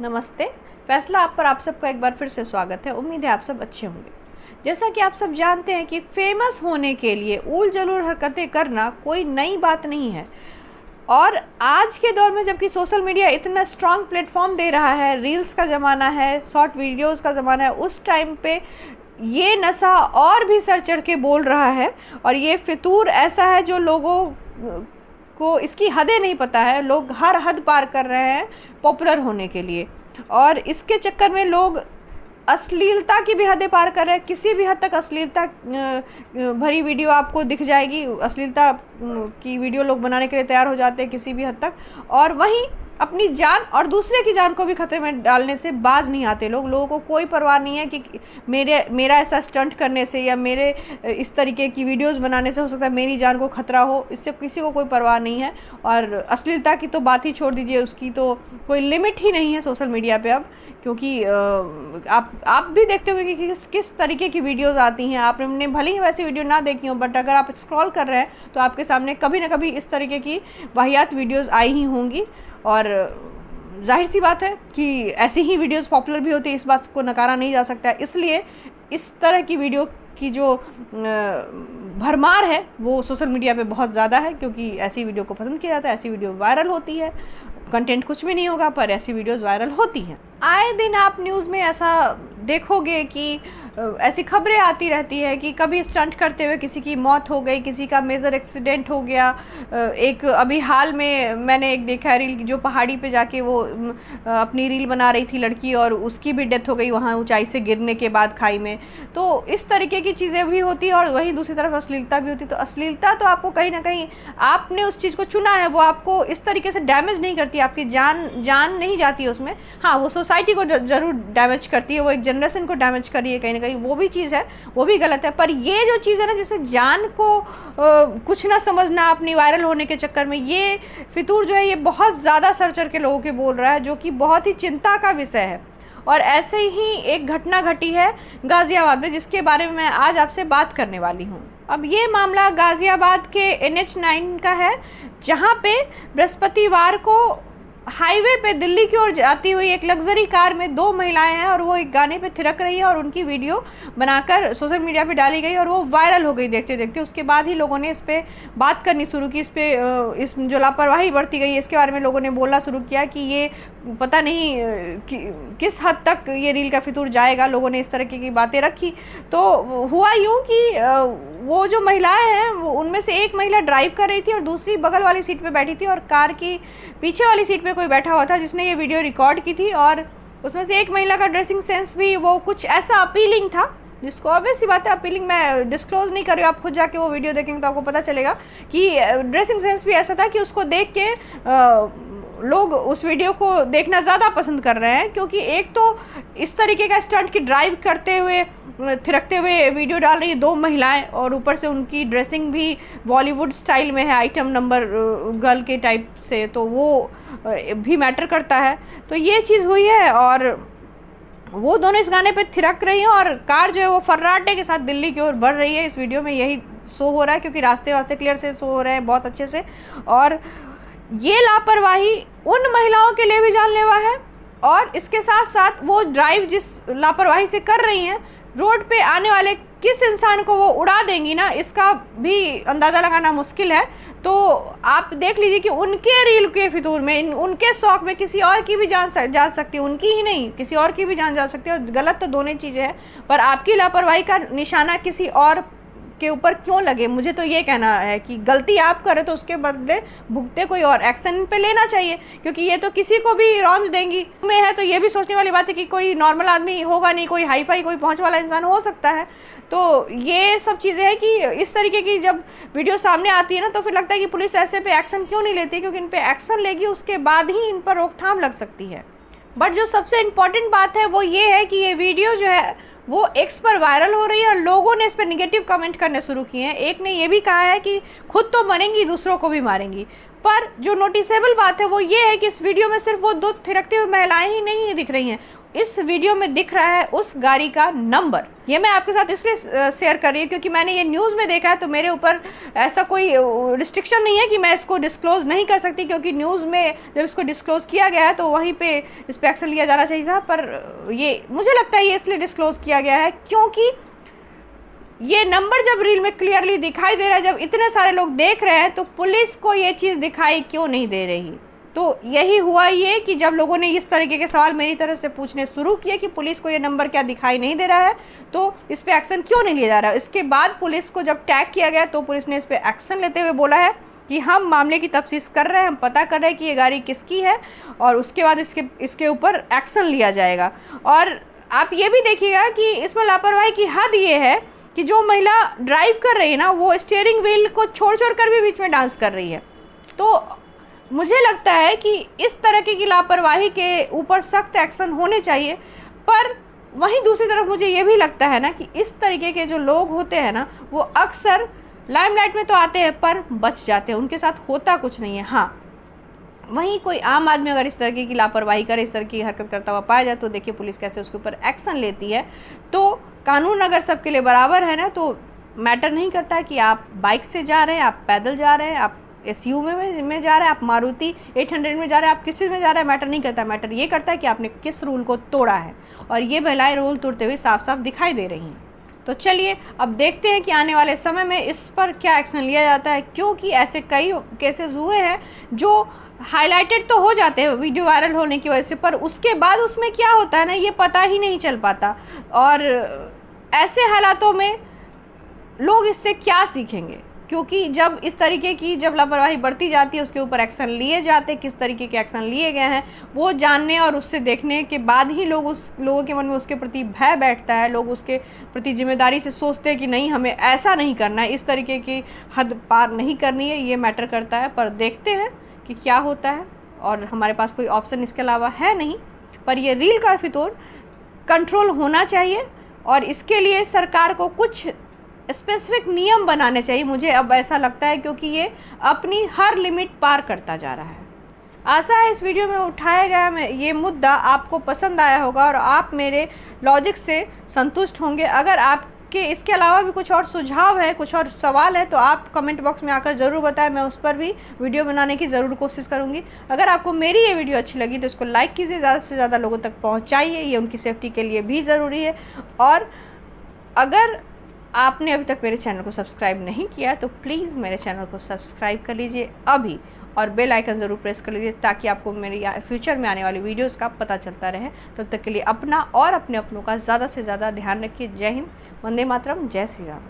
नमस्ते। फैसला आप पर आप सबका एक बार फिर से स्वागत है। उम्मीद है आप सब अच्छे होंगे। जैसा कि आप सब जानते हैं कि फेमस होने के लिए ऊल जलूल हरकतें करना कोई नई बात नहीं है। और आज के दौर में जबकि सोशल मीडिया इतना स्ट्रॉन्ग प्लेटफॉर्म दे रहा है, रील्स का ज़माना है, शॉर्ट वीडियोस का ज़माना है, उस टाइम पे ये नशा और भी सर चढ़ के बोल रहा है। और ये फितूर ऐसा है जो लोगों को इसकी हदें नहीं पता है। लोग हर हद पार कर रहे हैं पॉपुलर होने के लिए, और इसके चक्कर में लोग अश्लीलता की भी हदें पार कर रहे हैं। किसी भी हद तक अश्लीलता भरी वीडियो आपको दिख जाएगी। अश्लीलता की वीडियो लोग बनाने के लिए तैयार हो जाते हैं किसी भी हद तक, और वहीं अपनी जान और दूसरे की जान को भी खतरे में डालने से बाज नहीं आते लोग। लोगों को कोई परवाह नहीं है कि मेरा ऐसा स्टंट करने से या मेरे इस तरीके की वीडियोस बनाने से हो सकता है मेरी जान को खतरा हो। इससे किसी को कोई परवाह नहीं है। और अश्लीलता की तो बात ही छोड़ दीजिए, उसकी तो कोई लिमिट ही नहीं है सोशल मीडिया पे अब। क्योंकि आप भी देखते होंगे कि किस तरीके की वीडियोस आती हैं। आपने भले ही वैसी वीडियो ना देखी हो, बट अगर आप स्क्रॉल कर रहे हैं तो आपके सामने कभी ना कभी इस तरीके की वाहियात वीडियोस आई ही होंगी। और जाहिर सी बात है कि ऐसी ही वीडियोस पॉपुलर भी होती है, इस बात को नकारा नहीं जा सकता। इसलिए इस तरह की वीडियो की जो भरमार है वो सोशल मीडिया पे बहुत ज़्यादा है, क्योंकि ऐसी वीडियो को पसंद किया जाता है, ऐसी वीडियो वायरल होती है। कंटेंट कुछ भी नहीं होगा पर ऐसी वीडियोस वायरल होती हैं। आए दिन आप न्यूज़ में ऐसा देखोगे कि ऐसी खबरें आती रहती है कि कभी स्टंट करते हुए किसी की मौत हो गई, किसी का मेजर एक्सीडेंट हो गया। एक अभी हाल में मैंने एक देखा है रील, जो पहाड़ी पे जाके वो अपनी रील बना रही थी लड़की, और उसकी भी डेथ हो गई वहाँ ऊंचाई से गिरने के बाद खाई में। तो इस तरीके की चीज़ें भी होती हैं, और वहीं दूसरी तरफ अश्लीलता भी होती है। तो अश्लीलता तो आपको कहीं ना कहीं, आपने उस चीज़ को चुना है, वो आपको इस तरीके से डैमेज नहीं करती, आपकी जान नहीं जाती है उसमें। हाँ, वो सोसाइटी को ज़रूर डैमेज करती है, वो एक जनरेशन को डैमेज कर रही है कहीं ना कहीं, वो भी चीज़ है, वो भी गलत है। पर ये जो चीज़ है ना जिसमें जान को कुछ ना समझना अपनी वायरल होने के चक्कर में, ये फितूर जो है ये बहुत ज़्यादा सर चढ़ के लोगों के बोल रहा है, जो कि बहुत ही चिंता का विषय है। और ऐसे ही एक घटना घटी है गाज़ियाबाद में, जिसके बारे में मैं आज आपसे बात करने वाली हूँ। अब ये मामला गाज़ियाबाद के NH9 का है, जहाँ पे बृहस्पतिवार को हाईवे पे दिल्ली की ओर जाती हुई एक लग्जरी कार में दो महिलाएं हैं, और वो एक गाने पे थिरक रही है, और उनकी वीडियो बनाकर सोशल मीडिया पे डाली गई और वो वायरल हो गई देखते देखते। उसके बाद ही लोगों ने इस पर बात करनी शुरू की, इस जो लापरवाही बरती गई इसके बारे में लोगों ने बोलना शुरू किया कि ये पता नहीं किस हद तक ये रील का फितूर जाएगा। लोगों ने इस तरह की बातें रखी। तो हुआ यूँ कि वो जो महिलाएं हैं, वो उनमें से एक महिला ड्राइव कर रही थी और दूसरी बगल वाली सीट पे बैठी थी, और कार की पीछे वाली सीट पे कोई बैठा हुआ था जिसने ये वीडियो रिकॉर्ड की थी। और उसमें से एक महिला का ड्रेसिंग सेंस भी वो कुछ ऐसा अपीलिंग था, जिसको ऑब्वियस सी बात है अपीलिंग, मैं डिस्क्लोज नहीं कर रही हूँ, आप खुद जाके वो वीडियो देखेंगे तो आपको पता चलेगा कि ड्रेसिंग सेंस भी ऐसा था कि उसको देख के लोग उस वीडियो को देखना ज़्यादा पसंद कर रहे हैं। क्योंकि एक तो इस तरीके का स्टंट की ड्राइव करते हुए थिरकते हुए वीडियो डाल रही है दो महिलाएं, और ऊपर से उनकी ड्रेसिंग भी बॉलीवुड स्टाइल में है, आइटम नंबर गर्ल के टाइप से, तो वो भी मैटर करता है। तो ये चीज़ हुई है, और वो दोनों इस गाने पे थिरक रही हैं, और कार जो है वो फर्राटे के साथ दिल्ली की ओर बढ़ रही है। इस वीडियो में यही शो हो रहा है, क्योंकि रास्ते वास्ते क्लियर से शो हो रहे हैं बहुत अच्छे से। और ये लापरवाही उन महिलाओं के लिए भी जानलेवा है, और इसके साथ साथ वो ड्राइव जिस लापरवाही से कर रही हैं, रोड पे आने वाले किस इंसान को वो उड़ा देंगी ना, इसका भी अंदाज़ा लगाना मुश्किल है। तो आप देख लीजिए कि उनके रील के फितूर में, उनके शौक में किसी और की भी जान जा सकती है, उनकी ही नहीं किसी और की भी जान जा सकती है। और गलत तो दोनों चीज़ें हैं, पर आपकी लापरवाही का निशाना किसी और के ऊपर क्यों लगे? मुझे तो ये कहना है कि गलती आप करें तो उसके बदले भुगते कोई और, एक्शन पे लेना चाहिए। क्योंकि ये तो किसी को भी रौंद देंगी में है, तो ये भी सोचने वाली बात है कि कोई नॉर्मल आदमी होगा नहीं, कोई हाई फाई कोई पहुंच वाला इंसान हो सकता है। तो ये सब चीज़ें हैं कि इस तरीके की जब वीडियो सामने आती है ना, तो फिर लगता है कि पुलिस ऐसे पे एक्शन क्यों नहीं लेती, क्योंकि इन पे एक्शन लेगी उसके बाद ही इन पर रोकथाम लग सकती है। बट जो सबसे इम्पॉर्टेंट बात है वो ये है कि ये वीडियो जो है वो एक्स पर वायरल हो रही है, और लोगों ने इस पर निगेटिव कमेंट करने शुरू किए हैं। एक ने ये भी कहा है कि खुद तो मरेंगी, दूसरों को भी मारेंगी। पर जो नोटिसेबल बात है वो ये है कि इस वीडियो में सिर्फ वो दो थिरकती हुई महिलाएं ही नहीं दिख रही हैं, इस वीडियो में दिख रहा है उस गाड़ी का नंबर। ये मैं आपके साथ इसलिए शेयर कर रही हूँ क्योंकि मैंने ये न्यूज़ में देखा है, तो मेरे ऊपर ऐसा कोई रिस्ट्रिक्शन नहीं है कि मैं इसको डिस्क्लोज़ नहीं कर सकती, क्योंकि न्यूज़ में जब इसको डिस्क्लोज़ किया गया है तो वहीं पे इस पर एक्शन लिया जाना चाहिए था। पर ये मुझे लगता है ये इसलिए डिस्क्लोज़ किया गया है क्योंकि ये नंबर जब रील में क्लियरली दिखाई दे रहा है, जब इतने सारे लोग देख रहे हैं, तो पुलिस को ये चीज़ दिखाई क्यों नहीं दे रही। तो यही हुआ ये कि जब लोगों ने इस तरीके के सवाल मेरी तरफ से पूछने शुरू किए कि पुलिस को ये नंबर क्या दिखाई नहीं दे रहा है, तो इस पर एक्शन क्यों नहीं लिया जा रहा है। इसके बाद पुलिस को जब टैग किया गया तो पुलिस ने इस पर एक्शन लेते हुए बोला है कि हम मामले की तफ्तीश कर रहे हैं, हम पता कर रहे हैं कि ये गाड़ी किसकी है और उसके बाद इसके ऊपर एक्शन लिया जाएगा। और आप ये भी देखिएगा कि इसमें लापरवाही की हद ये है कि जो महिला ड्राइव कर रही है ना, वो स्टीयरिंग व्हील को छोड़ कर भी बीच में डांस कर रही है। तो मुझे लगता है कि इस तरह की लापरवाही के ऊपर सख्त एक्शन होने चाहिए। पर वहीं दूसरी तरफ मुझे ये भी लगता है ना कि इस तरीके के जो लोग होते हैं ना, वो अक्सर लाइमलाइट में तो आते हैं पर बच जाते हैं, उनके साथ होता कुछ नहीं है। हाँ, वहीं कोई आम आदमी अगर इस तरीके की लापरवाही करे, इस तरह की हरकत करता हुआ पाया जाए, तो देखिए पुलिस कैसे उसके ऊपर एक्शन लेती है। तो कानून अगर सबके लिए बराबर है ना, तो मैटर नहीं करता है कि आप बाइक से जा रहे हैं, आप पैदल जा रहे हैं, आप SUV में जा रहे हैं, आप मारुति 800 में जा रहे हैं, आप किस चीज़ में जा रहे हैं, मैटर नहीं करता। मैटर ये करता है कि आपने किस रूल को तोड़ा है, और ये महिलाएं रूल तोड़ते हुए साफ साफ दिखाई दे रही हैं। तो चलिए अब देखते हैं कि आने वाले समय में इस पर क्या एक्शन लिया जाता है, क्योंकि ऐसे कई केसेस हुए हैं जो हाईलाइटेड तो हो जाते हैं वीडियो वायरल होने की वजह से, पर उसके बाद उसमें क्या होता है ना, ये पता ही नहीं चल पाता। और ऐसे हालातों में लोग इससे क्या सीखेंगे, क्योंकि जब इस तरीके की जब लापरवाही बढ़ती जाती है, उसके ऊपर एक्शन लिए जाते हैं, किस तरीके के एक्शन लिए गए हैं वो जानने और उससे देखने के बाद ही लोगों के मन में उसके प्रति भय बैठता है। लोग उसके प्रति जिम्मेदारी से सोचते हैं कि नहीं, हमें ऐसा नहीं करना है, इस तरीके की हद पार नहीं करनी है। ये मैटर करता है। पर देखते हैं कि क्या होता है, और हमारे पास कोई ऑप्शन इसके अलावा है नहीं। पर ये रील का फितूर कंट्रोल होना चाहिए, और इसके लिए सरकार को कुछ स्पेसिफिक नियम बनाने चाहिए, मुझे अब ऐसा लगता है, क्योंकि ये अपनी हर लिमिट पार करता जा रहा है। आशा है इस वीडियो में उठाया गया ये मुद्दा आपको पसंद आया होगा और आप मेरे लॉजिक से संतुष्ट होंगे। अगर आपके इसके अलावा भी कुछ और सुझाव है, कुछ और सवाल है, तो आप कमेंट बॉक्स में आकर ज़रूर बताएं, मैं उस पर भी वीडियो बनाने की ज़रूर कोशिश करूँगी। अगर आपको मेरी ये वीडियो अच्छी लगी तो इसको लाइक कीजिए, ज़्यादा से ज़्यादा लोगों तक पहुँचाइए, ये उनकी सेफ्टी के लिए भी ज़रूरी है। और अगर आपने अभी तक मेरे चैनल को सब्सक्राइब नहीं किया तो प्लीज़ मेरे चैनल को सब्सक्राइब कर लीजिए अभी, और बेल आइकन ज़रूर प्रेस कर लीजिए, ताकि आपको मेरी फ्यूचर में आने वाली वीडियोस का पता चलता रहे। तब तक के लिए अपना और अपने अपनों का ज़्यादा से ज़्यादा ध्यान रखिए। जय हिंद, वंदे मातरम, जय श्री राम।